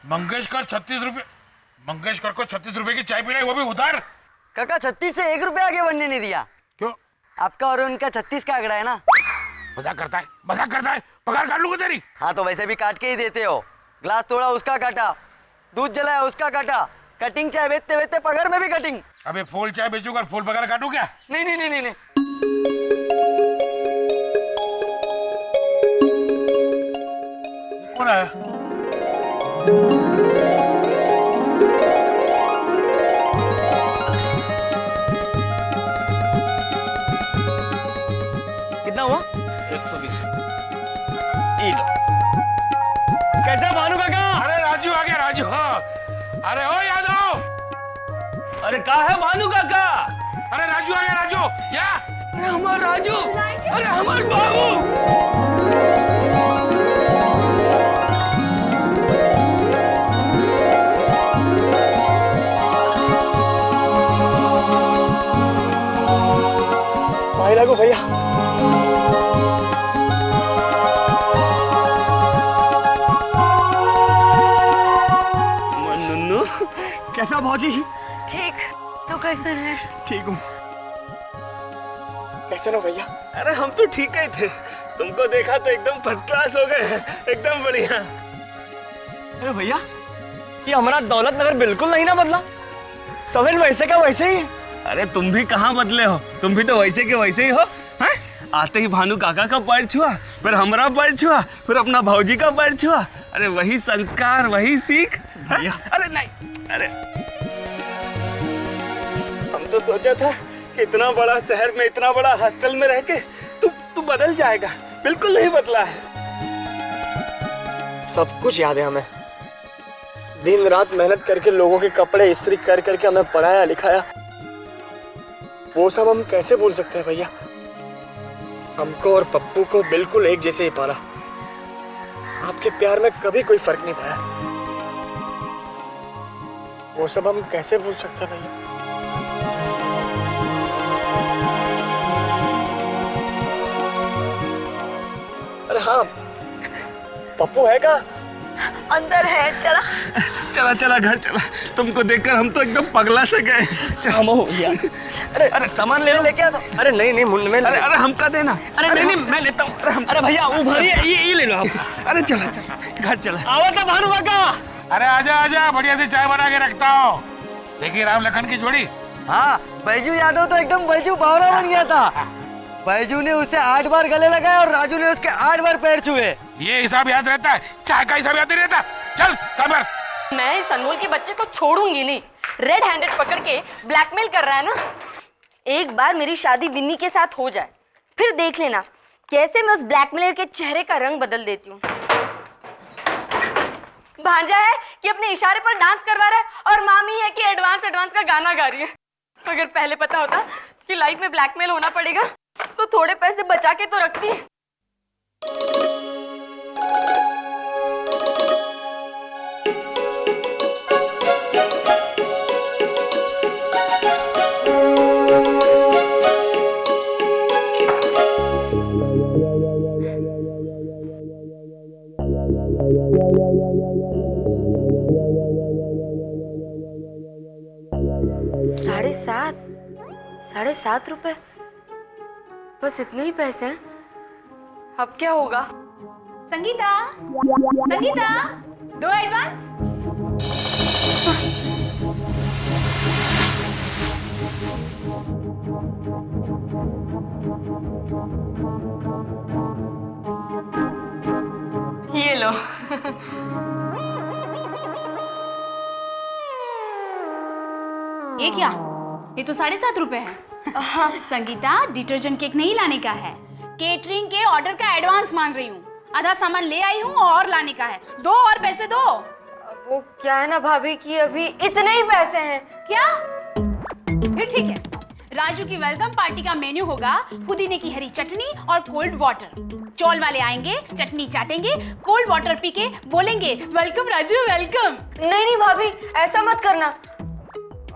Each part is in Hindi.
मंगेशकर 36 रुपए। मंगेशकर को 36 रुपए की चाय पी रहे, वो भी उधार। काका 36 से 1 रुपया आगे बनने नहीं दिया। क्यों? आपका और उनका 36 का आंकड़ा है ना। मजाक करता है, मजाक करता है। पगार काट लूंगा तेरी। हाँ तो वैसे भी काट के ही देते हो। ग्लास तोड़ा उसका काटा, दूध जलाया उसका काटा, कटिंग चाय बेचते बेचते पगार में भी कटिंग। अबे फूल चाय बेचूंगा, फूल पगार काटू क्या? नहीं नहीं नहीं नहीं, नहीं। कौन है? कितना हुआ? 120। कैसा भानु काका? अरे राजू आ गया, राजू। अरे ओ यादव। अरे कहा है भानु काका? अरे राजू आ गया, राजू। या अरे हमार राजू, अरे हमार बाबू। भाई लागू भैया। नुन्नू कैसा भौजी? ठीक, तो कैसे है? ठीक हूँ। कैसे हो भैया? अरे हम तो ठीक ही थे, तुमको देखा तो एकदम फर्स्ट क्लास हो गए, एकदम बढ़िया। अरे भैया, ये हमारा दौलत नगर बिल्कुल नहीं ना बदला, सवेर वैसे का वैसे ही। अरे तुम भी कहाँ बदले हो, तुम भी तो वैसे के वैसे ही हो। हैं? आते ही भानु काका का पैर छुआ, फिर हमारा पैर छुआ, फिर अपना भौजी का पैर छुआ। अरे वही संस्कार, वही सीख। भैया अरे नहीं, अरे हम तो सोचा था कि इतना बड़ा शहर में, इतना बड़ा हॉस्टल में रह के तू बदल जाएगा, बिल्कुल नहीं बदला है। सब कुछ याद है हमें। दिन रात मेहनत करके लोगों के कपड़े इस्त्री कर करके हमें पढ़ाया लिखाया, वो सब हम कैसे भूल सकते हैं भैया? हमको और पप्पू को बिल्कुल एक जैसे ही पाला। आपके प्यार में कभी कोई फर्क नहीं पाया। वो सब हम कैसे भूल सकते हैं भैया? अरे हाँ, पप्पू है का? अंदर है, चला। चला चला घर चला, तुमको देखकर हम तो एकदम पगला से गए। हम हो गया। अरे सामान ले लो। लेके आ दो। अरे नहीं नहीं मुन्ने में। अरे अरे हमका देना। अरे नहीं नहीं मैं लेता हूँ। अरे भैया वो भरी है, ये ले लो आप। अरे चला चला घर चला। आवा था भानु काका। अरे आजा आजा, बढ़िया से चाय बना के रखता हूँ। देखिए राम लखन की जोड़ी। हाँ, बैजू यादव तो एकदम बैजू बावरा बन गया था। बैजू ने उसे 8 बार गले लगाया और राजू ने उसके 8 बार पैर छुए। ये हिसाब याद रहता है, चाय का हिसाब याद नहीं रहता। चल काबर। मैं इस अनमोल के बच्चे को छोड़ूंगी नहीं। रेड हैंडेड पकड़ के ब्लैकमेल कर रहा है ना। एक बार मेरी शादी विन्नी के साथ हो जाए, फिर देख लेना कैसे मैं उस ब्लैकमेलर के चेहरे का रंग बदल देती हूँ। भांजा है कि अपने इशारे पर डांस करवा रहा है और मामी है कि एडवांस का गाना गा रही है। अगर पहले पता होता कि लाइफ में ब्लैकमेल होना पड़ेगा तो थोड़े पैसे बचा के तो रखती। 7.5 रुपए, बस इतने ही पैसे हैं। अब क्या होगा? संगीता, संगीता, दो एडवांस। ये लो। ये क्या? ये तो 7.5 रुपए है। संगीता, डिटर्जेंट केक नहीं लाने का है, केटरिंग के ऑर्डर का एडवांस मांग रही हूँ। आधा सामान ले आई हूँ और लाने का है। दो और पैसे दो। वो क्या है ना भाभी कि अभी इतने ही पैसे हैं। क्या? फिर ठीक है, राजू की वेलकम पार्टी का मेन्यू होगा पुदीने की हरी चटनी और कोल्ड वाटर। चौल वाले आएंगे, चटनी चाटेंगे, कोल्ड वाटर पी के बोलेंगे वेलकम राजू वेलकम। नहीं नहीं भाभी, ऐसा मत करना।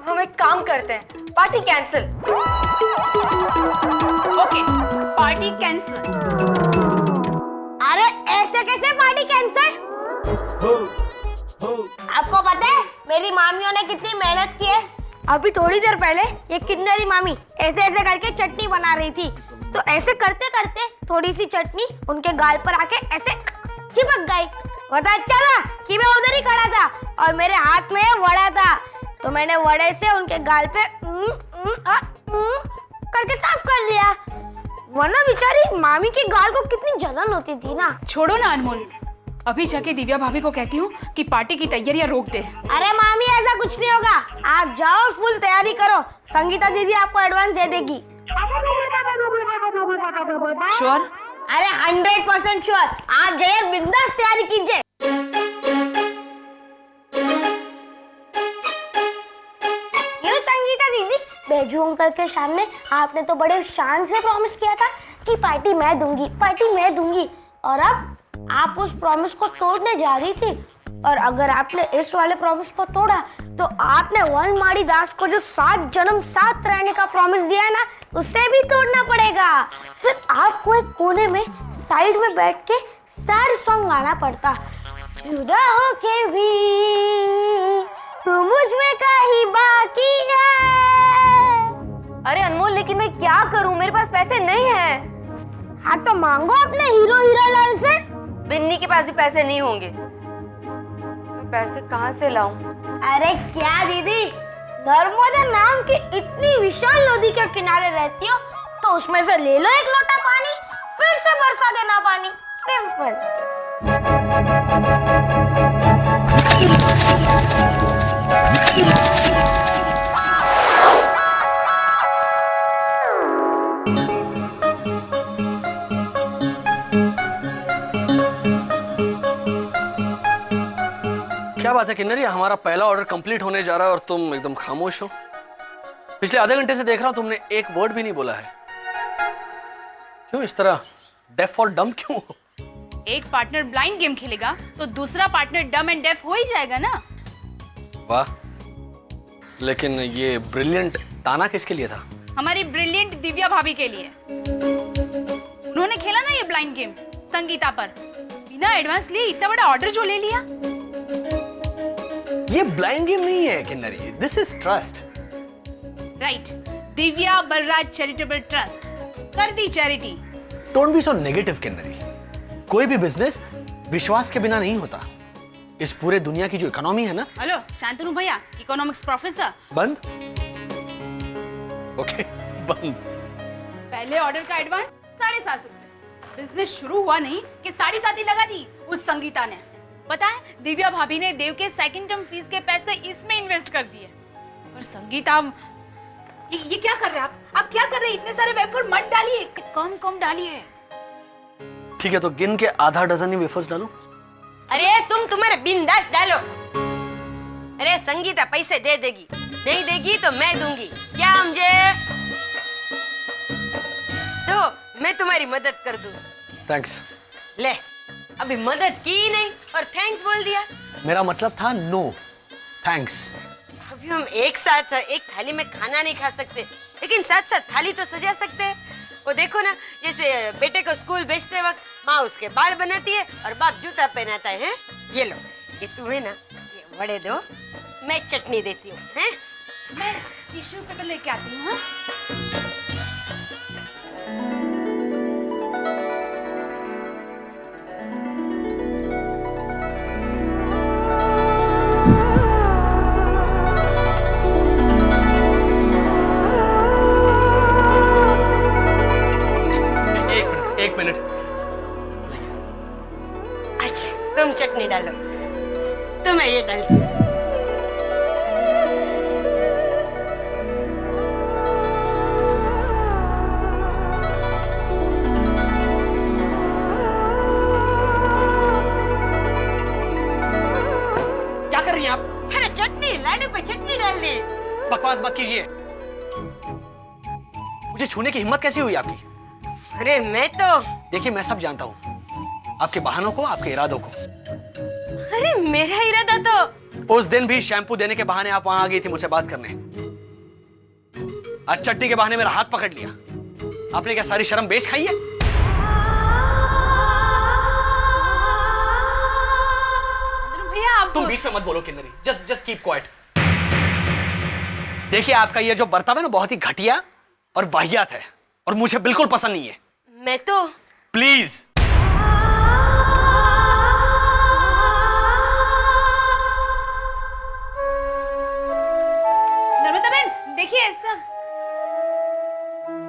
हम एक काम करते हैं, party cancel. Okay, party cancel. अरे ऐसे कैसे पार्टी कैंसिल? मेरी मामियों ने कितनी मेहनत की है। अभी थोड़ी देर पहले ये किन्नरी मामी ऐसे ऐसे करके चटनी बना रही थी, तो ऐसे करते करते थोड़ी सी चटनी उनके गाल पर आके ऐसे चिपक गई। पता चला कि मैं उधर ही खड़ा था और मेरे हाथ में वड़ा था, तो मैंने वड़े से उनके गाल पे करके साफ कर लिया, वरना बेचारी मामी के गाल को कितनी जलन होती थी ना। छोड़ो ना अनमोल, अभी जाके दिव्या भाभी को कहती हूँ कि पार्टी की तैयारियां रोक दे। अरे मामी ऐसा कुछ नहीं होगा, आप जाओ फुल तैयारी करो, संगीता दीदी आपको एडवांस दे देगी। श्योर? अरे 100% श्योर, आप जाइए बिंदास तैयारी कीजिए। क्यों संगीता दीदी, बैजू अंकल के सामने आपने तो बड़े शान से प्रॉमिस किया था कि पार्टी मैं दूंगी, पार्टी मैं दूंगी, और अब आप उस प्रॉमिस को तोड़ने जा रही थी। और अगर आपने इस वाले प्रॉमिस को तोड़ा तो आपने वनमाली दास को जो 7 जन्म साथ रहने का प्रॉमिस दिया है ना, उसे भी तोड़ना पड़ेगा। फिर आपको एक कोने में साइड में बैठ के सैड सॉन्ग गाना पड़ता, जुदा हो के भी तू मुझ में कहीं बाकी है। अरे अनमोल, लेकिन मैं क्या करूं, मेरे पास पैसे नहीं है। हाँ तो मांगो अपने हीरो हीरालाल से। बिन्नी के पास भी पैसे नहीं होंगे, मैं पैसे कहाँ से लाऊं? अरे क्या दीदी, नर्मदा नाम की इतनी विशाल नदी के किनारे रहती हो, तो उसमें से ले लो एक लोटा पानी, फिर से बरसा देना पानी, सिंपल। क्या बात है किन्नरी, हमारा पहला ऑर्डर कंप्लीट होने जा रहा है और तुम एकदम खामोश हो। पिछले आधे घंटे से देख रहा हूं तुमने एक वर्ड भी नहीं बोला है। क्यों इस तरह डेफ और डम क्यों हो? एक पार्टनर ब्लाइंड गेम खेलेगा तो दूसरा पार्टनर डम एंड डेफ हो ही जाएगा ना। वाह, लेकिन ये ब्रिलियंट ताना किसके लिए था? हमारी ब्रिलियंट दिव्या भाभी के लिए। उन्होंने खेला ना ये ब्लाइंड गेम संगीता पर, बिना एडवांस लिए इतना बड़ा ऑर्डर जो ले लिया। ये ब्लाइंड गेम नहीं है Kinnari, this is trust. Right, Divya Balraj charitable trust कर दी charity. Don't be so negative Kinnari, कोई भी बिजनेस विश्वास के बिना नहीं होता। इस पूरे दुनिया की जो इकोनॉमी है ना। हेलो शांतनु भैया, इकोनॉमिक्स प्रोफेसर। बंद। ओके बंद। पहले ऑर्डर का एडवांस 7.5 रुपए। बिजनेस शुरू हुआ नहीं कि 7.5 ही लगा दी उस संगीता ने। पता है, दिव्या भाभी ने देव के सेकंड टर्म फीस के पैसे इसमें इन्वेस्ट कर दिए। और संगीता, ये क्या कर रहे हैं आप क्या कर रहे हैं? इतने सारे वेफर मत डालिए, कम कम डालिए। ठीक है, तो गिन के आधा डजन ही वेफर्स डालो। अरे तुम्हारे बिंदास डालो। अरे संगीता पैसे दे देगी, नहीं देगी तो मैं दूंगी, क्या समझे? तो मैं तुम्हारी मदद कर दूं। थैंक्स। ले, अभी मदद की ही नहीं और थैंक्स बोल दिया। मेरा मतलब था नो थैंक्स। अभी हम एक साथ एक थाली में खाना नहीं खा सकते, लेकिन साथ साथ थाली तो सजा सकते हैं। वो देखो ना, जैसे बेटे को स्कूल भेजते वक्त माँ उसके बाल बनाती है और बाप जूता पहनाता है। ये लो, ये तुम्हें ना ये वड़े दो, मैं चटनी देती हूँ। हैं? मैं टिश्यू पेपर लेके आती हूँ। हाँ? एक मिनट। अच्छा, तुम चटनी डालो, तो मैं ये डालती हूँ। क्या कर रही हैं आप? अरे चटनी, लाडू पे चटनी डाल दी। बकवास मत कीजिए। मुझे छूने की हिम्मत कैसे हुई आपकी? अरे मैं तो, देखिए मैं सब जानता हूँ, आपके बहानों को, आपके इरादों को। अरे मेरा इरादा तो, उस दिन भी शैम्पू देने के बहाने आप वहां आ गई थी मुझसे बात करने। आज चट्टी के बहाने मेरा हाथ पकड़ लिया। आपने क्या सारी शर्म बेच खाई है? भैया आप तुम बीच में मत बोलो किन्नरी, जस्ट कीप क्वाइट। देखिए आपका ये जो बर्ताव है ना बहुत ही घटिया और वाहियात है और मुझे बिल्कुल पसंद नहीं है। मैं तो प्लीज। नर्मदा बहन देखिए ऐसा,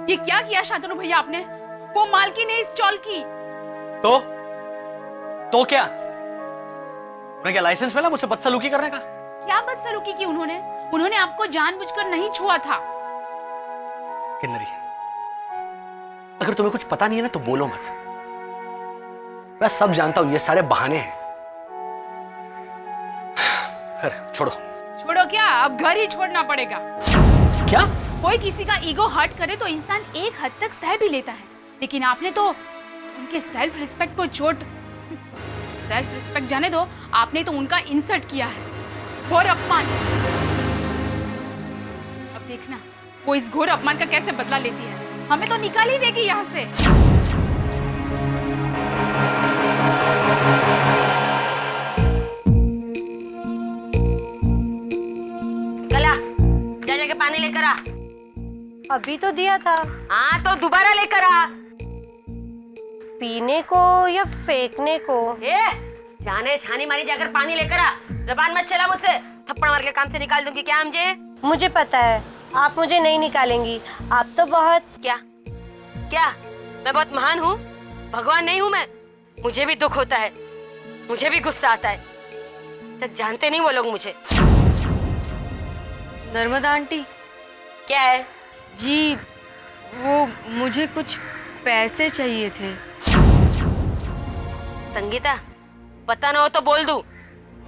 ये क्या किया शांतनु भैया आपने? वो मालकिन है इस चौल की। तो क्या उन्हें क्या लाइसेंस मिला मुझसे बदसलूकी करने का? क्या बदसलूकी की उन्होंने आपको जानबूझकर नहीं छुआ था। किन्नरी, अगर तुम्हें कुछ पता नहीं है ना तो बोलो मत। मैं सब जानता हूं, ये सारे बहाने हैं। खैर छोड़ो। छोड़ो क्या, अब घर ही छोड़ना पड़ेगा। क्या? कोई किसी का ईगो हर्ट करे तो इंसान एक हद तक सह भी लेता है, लेकिन आपने तो उनके सेल्फ रिस्पेक्ट को चोट। सेल्फ रिस्पेक्ट जाने दो, आपने तो उनका इंसल्ट किया है, घोर अपमान। अब देखना वो इस घोर अपमान का कैसे बदला लेती है। हमें तो निकाल ही देगी यहाँ से। कला जा जाके पानी लेकर आ। अभी तो दिया था। हाँ तो दोबारा लेकर आ। पीने को या फेंकने को? जाने छानी मारी जाकर पानी लेकर आ। जबान मत चला मुझसे, थप्पड़ मार के काम से निकाल दूंगी। क्या मुझे? मुझे पता है आप मुझे नहीं निकालेंगी। आप तो बहुत क्या मैं बहुत महान हूँ? भगवान नहीं हूँ मैं। मुझे भी दुख होता है, मुझे भी गुस्सा आता है। तक जानते नहीं वो लोग मुझे। नर्मदा आंटी। क्या है? जी वो मुझे कुछ पैसे चाहिए थे। संगीता पता ना हो तो बोल दूं,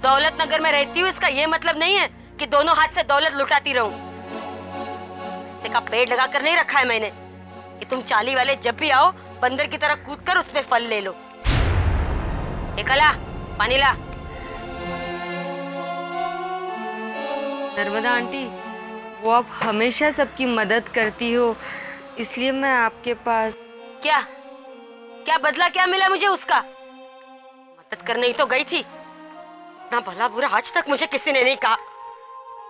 दौलत नगर में रहती हूँ इसका ये मतलब नहीं है कि दोनों हाथ से दौलत लुटाती रहूं। पैसे का पेड़ लगा कर नहीं रखा है मैंने कि तुम चाली वाले जब भी आओ बंदर की तरह कूद कर उसमें फल ले लो। कला पानी ला। नर्मदा आंटी वो आप हमेशा सबकी मदद करती हो, इसलिए मैं आपके पास। क्या बदला क्या मिला मुझे उसका? मदद करने ही तो गई थी। इतना भला बुरा आज तक मुझे किसी ने नहीं कहा।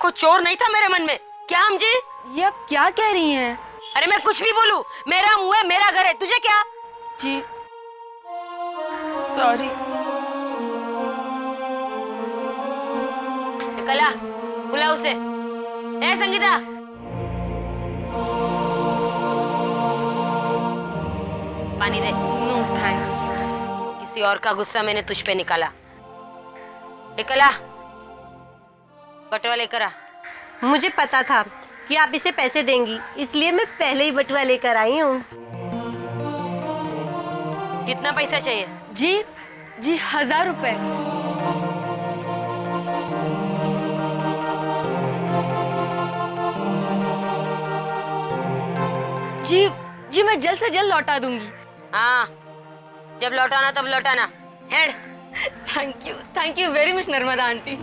कोई चोर नहीं था मेरे मन में। क्या हम जी? ये आप क्या कह रही हैं? अरे मैं कुछ भी बोलूं, मेरा मुंह है, मेरा घर है, तुझे क्या? जी सॉरी। कला बुला उसे। ए संगीता पानी दे। No thanks. किसी और का गुस्सा मैंने तुझ पे निकाला। कला बटवा लेकर आ। मुझे पता था कि आप इसे पैसे देंगी, इसलिए मैं पहले ही बटुआ लेकर आई हूँ। कितना पैसा चाहिए? जी 1000 रुपए। जी मैं जल्द से जल्द लौटा दूंगी। हाँ जब लौटाना तब लौटाना। Head. Thank you very much Narmada aunty.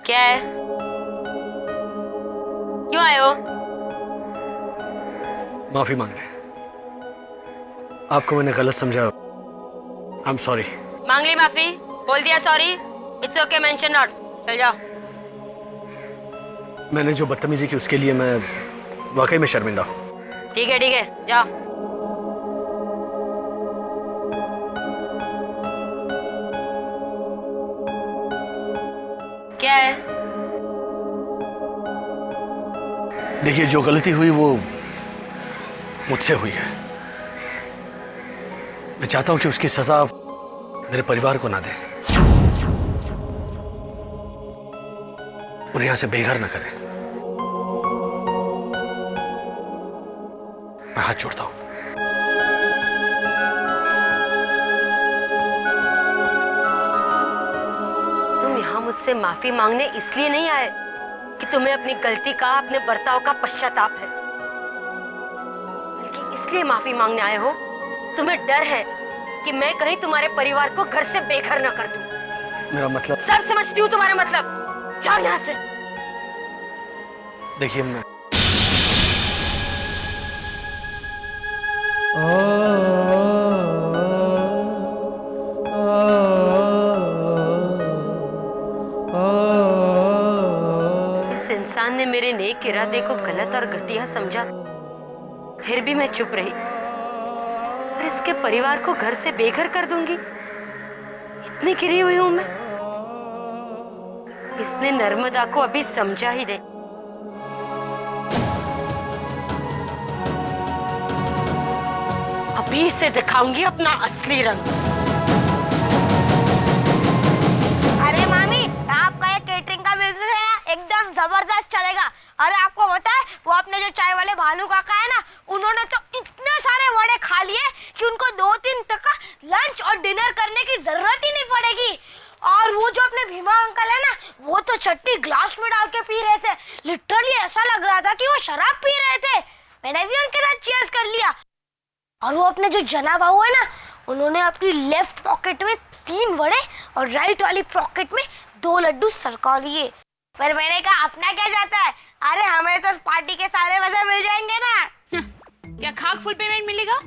क्या है? क्यों आए हो? माफी मांगने। आपको मैंने गलत समझा। I am sorry. मांग ली माफी, बोल दिया sorry. It's okay, mention not. चल जाओ। मैंने जो बदतमीजी की उसके लिए मैं वाकई में शर्मिंदा हूँ। ठीक है जाओ। क्या है? देखिए जो गलती हुई वो मुझसे हुई है। मैं चाहता हूं कि उसकी सजा मेरे परिवार को ना दे, उन्हें यहां से बेघर ना करे। मैं हाथ जोड़ता हूं। तुम यहाँ मुझसे माफी मांगने इसलिए नहीं आए कि तुम्हें अपनी गलती का, अपने बर्ताव का पश्चाताप है, बल्कि इसलिए माफी मांगने आए हो तुम्हें डर है कि मैं कहीं तुम्हारे परिवार को घर से बेघर न कर दूं। मेरा मतलब? सब समझती हूँ तुम्हारा मतलब। जाओ यहाँ से। देखिए मैं इस इंसान ने मेरे नेक इरादे को गलत और घटिया समझा, फिर भी मैं चुप रही और इसके परिवार को घर से बेघर कर दूंगी। इतनी गिरी हुई हूं मैं। इसने नर्मदा को अभी समझा ही नहीं। अभी इसे दिखाऊंगी अपना असली रंग। अरे मामी, आपका ये केटरिंग का बिजनेस है ना, एकदम जबरदस्त चलेगा। अरे आपको पता है, वो अपने जो चाय वाले भानु काका है ना, उन्होंने तो इतने सारे वड़े खा लिए कि उनको 2-3 तक का लंच और डिनर करने की जरूरत ही नहीं पड़ेगी। और वो जो अपने भीमा अंकल है ना, वो तो चटनी ग्लास में डाल के पी रहे थे। लिटरली ऐसा लग रहा था कि वो शराब पी रहे थे। मैंने भी उनके साथ चीयर्स कर लिया। और वो अपने जो जना बाबू है ना, उन्होंने अपनी लेफ्ट पॉकेट में 3 वड़े और राइट वाली पॉकेट में 2 लड्डू सरका लिए। पर मैंने कहा अपना क्या जाता है, अरे हमें तो पार्टी के सारे मजे मिल जाएंगे ना। क्या खाक फुल पेमेंट मिलेगा?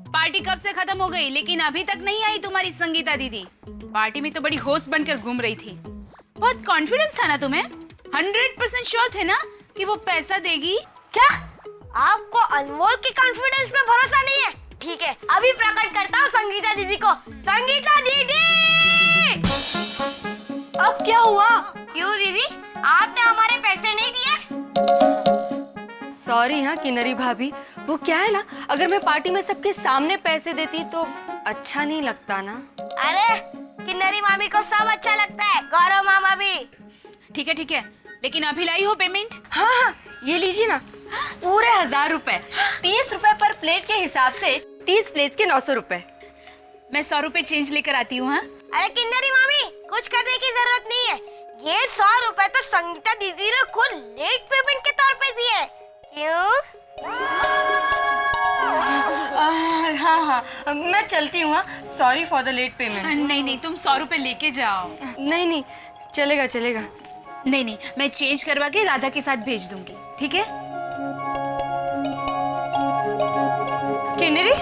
पार्टी कब से खत्म हो गई, लेकिन अभी तक नहीं आई तुम्हारी संगीता दीदी। पार्टी में तो बड़ी होस्ट बनकर घूम रही थी। बहुत कॉन्फिडेंस था ना तुम्हें? 100% श्योर थे ना कि वो पैसा देगी? क्या आपको अनमोल की कॉन्फिडेंस में भरोसा नहीं है? ठीक है, अभी प्रकट करता हूँ संगीता दीदी को। संगीता दीदी! अब क्या हुआ? क्यों दीदी, आपने हमारे पैसे नहीं दिए? सॉरी हाँ किन्नरी भाभी, वो क्या है ना, अगर मैं पार्टी में सबके सामने पैसे देती तो अच्छा नहीं लगता ना। अरे किन्नरी मामी को सब अच्छा लगता है, गौरव मामा भी। ठीक है, लेकिन अभी लाई हो पेमेंट? हाँ, ये लीजिए ना, पूरे 1000 रुपए। 30 रुपए पर प्लेट के हिसाब से 30 प्लेट के 900 रुपए। मैं 100 रुपए चेंज लेकर आती हूँ। हाँ, अरे किन्नरी मामी, कुछ करने की जरूरत नहीं है। ये 100 रुपए तो संगीता दीदी ने खुद लेट पेमेंट के तौर पे दिए। क्यों? हाँ, मैं चलती हूँ। Sorry for the late payment. नहीं, तुम 100 रुपए लेके जाओ। नहीं, चलेगा। नहीं, मैं चेंज करवा के राधा के साथ भेज दूंगी, ठीक है? किन्नरी,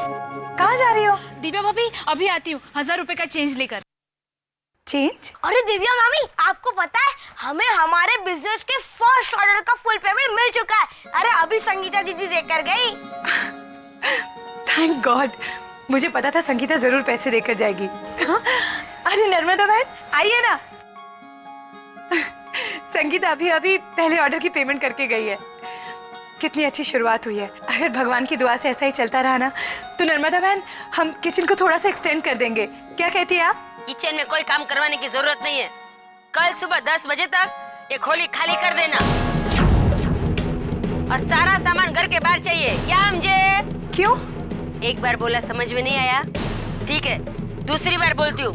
कहाँ जा रही हो? दिव्या भाभी, अभी आती हूँ 1000 रुपए का चेंज लेकर। चेंज? अरे दिव्या मामी, आपको पता है हमें हमारे बिजनेस के फर्स्ट ऑर्डर का फुल पेमेंट मिल चुका है। अरे अभी संगीता दीदी देकर गई। थैंक गॉड, मुझे पता था संगीता जरूर पैसे देकर जाएगी। अरे नर्मदा बहन, आइए ना। संगीता अभी पहले ऑर्डर की पेमेंट करके गई है। कितनी अच्छी शुरुआत हुई है। अगर भगवान की दुआ से ऐसा ही चलता रहा ना, तो नर्मदा बहन हम किचन को थोड़ा सा एक्सटेंड कर देंगे। क्या कहती है आप? किचन में कोई काम करवाने की जरूरत नहीं है। कल सुबह 10 बजे तक ये खोली खाली कर देना और सारा सामान घर के बाहर चाहिए। क्या मुझे? क्यों? एक बार बोला समझ में नहीं आया? ठीक है, दूसरी बार बोलती हूँ।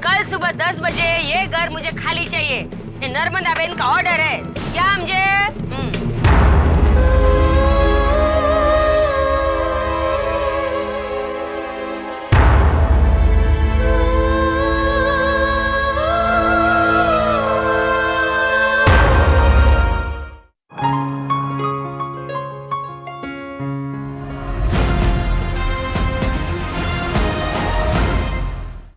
कल सुबह 10 बजे ये घर मुझे खाली चाहिए। ये नर्मदा बहन का ऑर्डर है। क्या मुझे?